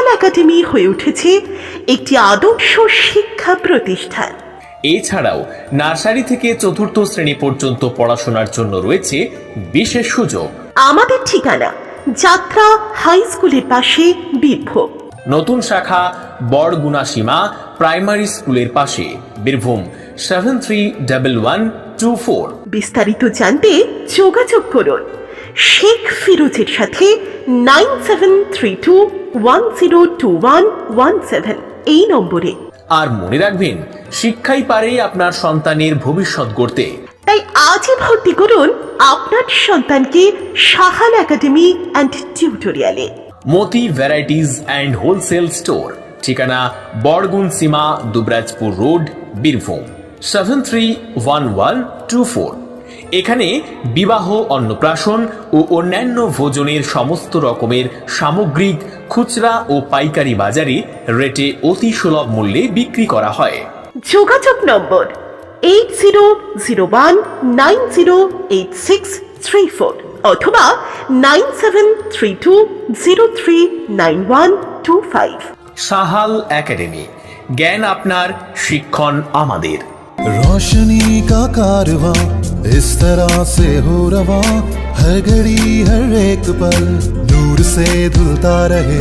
Sahal academy হয়ে উঠেছে একটি আদর্শ শিক্ষা প্রতিষ্ঠান। এছাড়াও নার্সারি থেকে চতুর্থ শ্রেণী পর্যন্ত পড়াশোনার জন্য রয়েছে বিশেষ সুযোগ। আমাদের ঠিকানা যাত্রা হাই স্কুলের পাশে বীরভূম। নতুন শাখা বড়গুনা সীমা প্রাইমারি স্কুলের পাশে বীরভূম 731124। বিস্তারিত জানতে যোগাযোগ করুন শেখ ফিরোজের সাথে 9732102117 এই নম্বরে। আর মনে রাখবেন, শিক্ষাই পারে আপনার সন্তানের ভবিষ্যৎ গড়তে। তাই আজই ভর্তি করুন আপনার সন্তানকে সাহাল একাডেমি অ্যান্ড টিউটোরিয়ালে। মতি ভ্যারাইটিজ অ্যান্ড হোলসেল স্টোর, ঠিকানা বড়গুন সীমা দুবরাজপুর রোড বীরভূম 731124। এখানে বিবাহ, অন্নপ্রাশন ও অন্যান্য ভোজনের সমস্ত রকমের সামগ্রিক খুচরা ও পাইকারি বাজারে রেটে অতি সুলভ মূল্যে বিক্রি করা হয়। যোগাযোগ নম্বর 8009086334 অথবা 9732039125। সাহাল একাডেমি, জ্ঞান আপনার, শিক্ষণ আমাদের। रोशनी का कारवां इस तरह से हो रवां, हर घड़ी हर एक पल नूर से धुलता रहे।